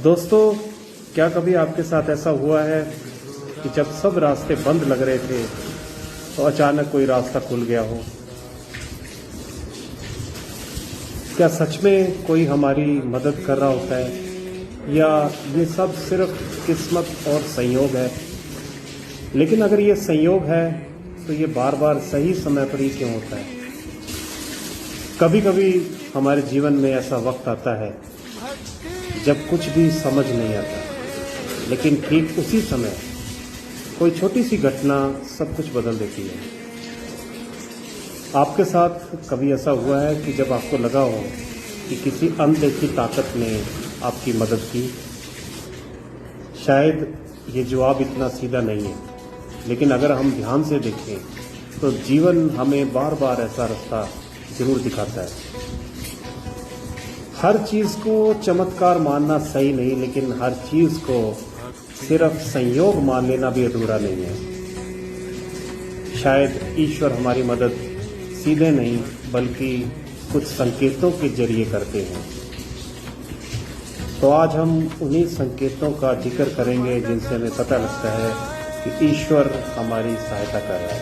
दोस्तों, क्या कभी आपके साथ ऐसा हुआ है कि जब सब रास्ते बंद लग रहे थे तो अचानक कोई रास्ता खुल गया हो? क्या सच में कोई हमारी मदद कर रहा होता है या ये सब सिर्फ किस्मत और संयोग है? लेकिन अगर ये संयोग है तो ये बार बार सही समय पर ही क्यों होता है? कभी कभी हमारे जीवन में ऐसा वक्त आता है जब कुछ भी समझ नहीं आता, लेकिन ठीक उसी समय कोई छोटी सी घटना सब कुछ बदल देती है। आपके साथ कभी ऐसा हुआ है कि जब आपको लगा हो कि किसी अनदेखी ताकत ने आपकी मदद की? शायद ये जवाब इतना सीधा नहीं है, लेकिन अगर हम ध्यान से देखें तो जीवन हमें बार बार ऐसा रास्ता जरूर दिखाता है। हर चीज को चमत्कार मानना सही नहीं, लेकिन हर चीज को सिर्फ संयोग मान लेना भी अधूरा नहीं है। शायद ईश्वर हमारी मदद सीधे नहीं बल्कि कुछ संकेतों के जरिए करते हैं। तो आज हम उन्हीं संकेतों का जिक्र करेंगे जिनसे हमें पता लगता है कि ईश्वर हमारी सहायता कर रहा है।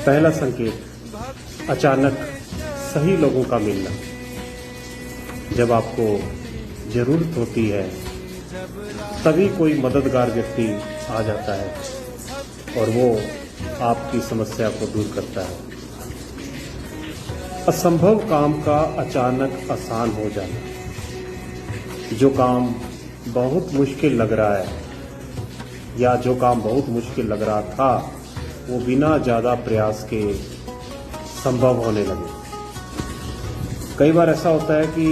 पहला संकेत, अचानक सही लोगों का मिलना। जब आपको जरूरत होती है तभी कोई मददगार व्यक्ति आ जाता है और वो आपकी समस्या को दूर करता है। असंभव काम का अचानक आसान हो जाना। जो काम बहुत मुश्किल लग रहा है या जो काम बहुत मुश्किल लग रहा था वो बिना ज्यादा प्रयास के संभव होने लगे। कई बार ऐसा होता है कि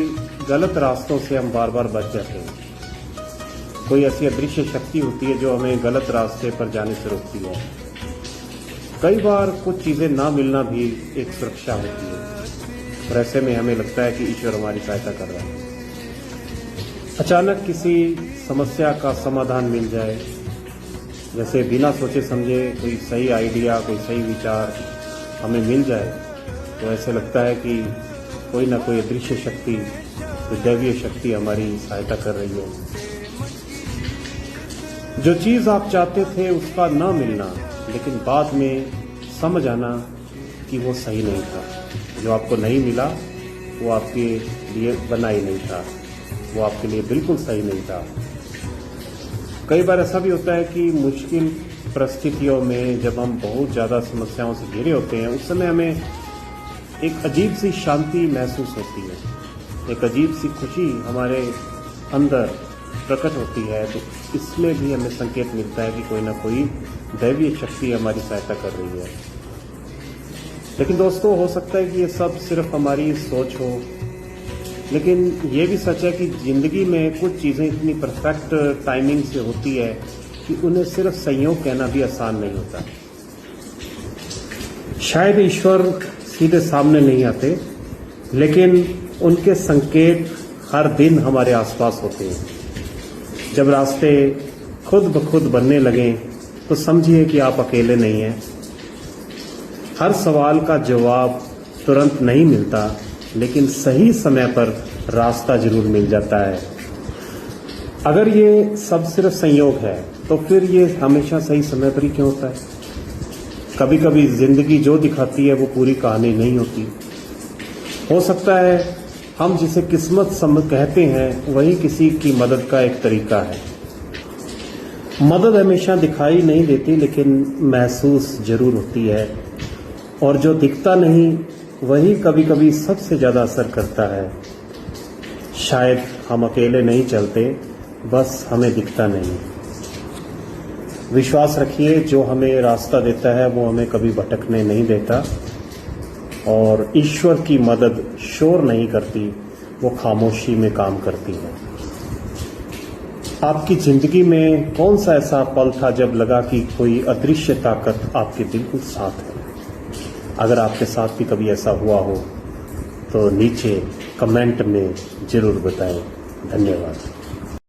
गलत रास्तों से हम बार बार बच जाते हैं। कोई ऐसी अदृश्य शक्ति होती है जो हमें गलत रास्ते पर जाने से रोकती है। कई बार कुछ चीजें ना मिलना भी एक सुरक्षा होती है और ऐसे में हमें लगता है कि ईश्वर हमारी सहायता कर रहा है। अचानक किसी समस्या का समाधान मिल जाए, जैसे बिना सोचे समझे कोई सही आइडिया, कोई सही विचार हमें मिल जाए, तो ऐसे लगता है कि कोई ना कोई अदृश्य शक्ति, कोई दैवीय शक्ति हमारी सहायता कर रही है। जो चीज आप चाहते थे उसका ना मिलना, लेकिन बाद में समझ आना कि वो सही नहीं था। जो आपको नहीं मिला वो आपके लिए बना ही नहीं था, वो आपके लिए बिल्कुल सही नहीं था। कई बार ऐसा भी होता है कि मुश्किल परिस्थितियों में जब हम बहुत ज्यादा समस्याओं से घिरे होते हैं, उस समय हमें एक अजीब सी शांति महसूस होती है, एक अजीब सी खुशी हमारे अंदर प्रकट होती है। तो इसमें भी हमें संकेत मिलता है कि कोई ना कोई दैवीय शक्ति हमारी सहायता कर रही है। लेकिन दोस्तों, हो सकता है कि ये सब सिर्फ हमारी सोच हो, लेकिन ये भी सच है कि जिंदगी में कुछ चीजें इतनी परफेक्ट टाइमिंग से होती है कि उन्हें सिर्फ संयोग कहना भी आसान नहीं होता। शायद ईश्वर सीधे सामने नहीं आते, लेकिन उनके संकेत हर दिन हमारे आसपास होते हैं। जब रास्ते खुद ब खुद बनने लगें तो समझिए कि आप अकेले नहीं हैं। हर सवाल का जवाब तुरंत नहीं मिलता, लेकिन सही समय पर रास्ता जरूर मिल जाता है। अगर ये सब सिर्फ संयोग है तो फिर ये हमेशा सही समय पर ही क्यों होता है? कभी कभी जिंदगी जो दिखाती है वो पूरी कहानी नहीं होती। हो सकता है हम जिसे किस्मत कहते हैं वही किसी की मदद का एक तरीका है। मदद हमेशा दिखाई नहीं देती, लेकिन महसूस जरूर होती है, और जो दिखता नहीं वही कभी कभी सबसे ज्यादा असर करता है। शायद हम अकेले नहीं चलते, बस हमें दिखता नहीं। विश्वास रखिए, जो हमें रास्ता देता है वो हमें कभी भटकने नहीं देता, और ईश्वर की मदद शोर नहीं करती, वो खामोशी में काम करती है। आपकी जिंदगी में कौन सा ऐसा पल था जब लगा कि कोई अदृश्य ताकत आपके बिल्कुल साथ है? अगर आपके साथ भी कभी ऐसा हुआ हो तो नीचे कमेंट में जरूर बताएं। धन्यवाद।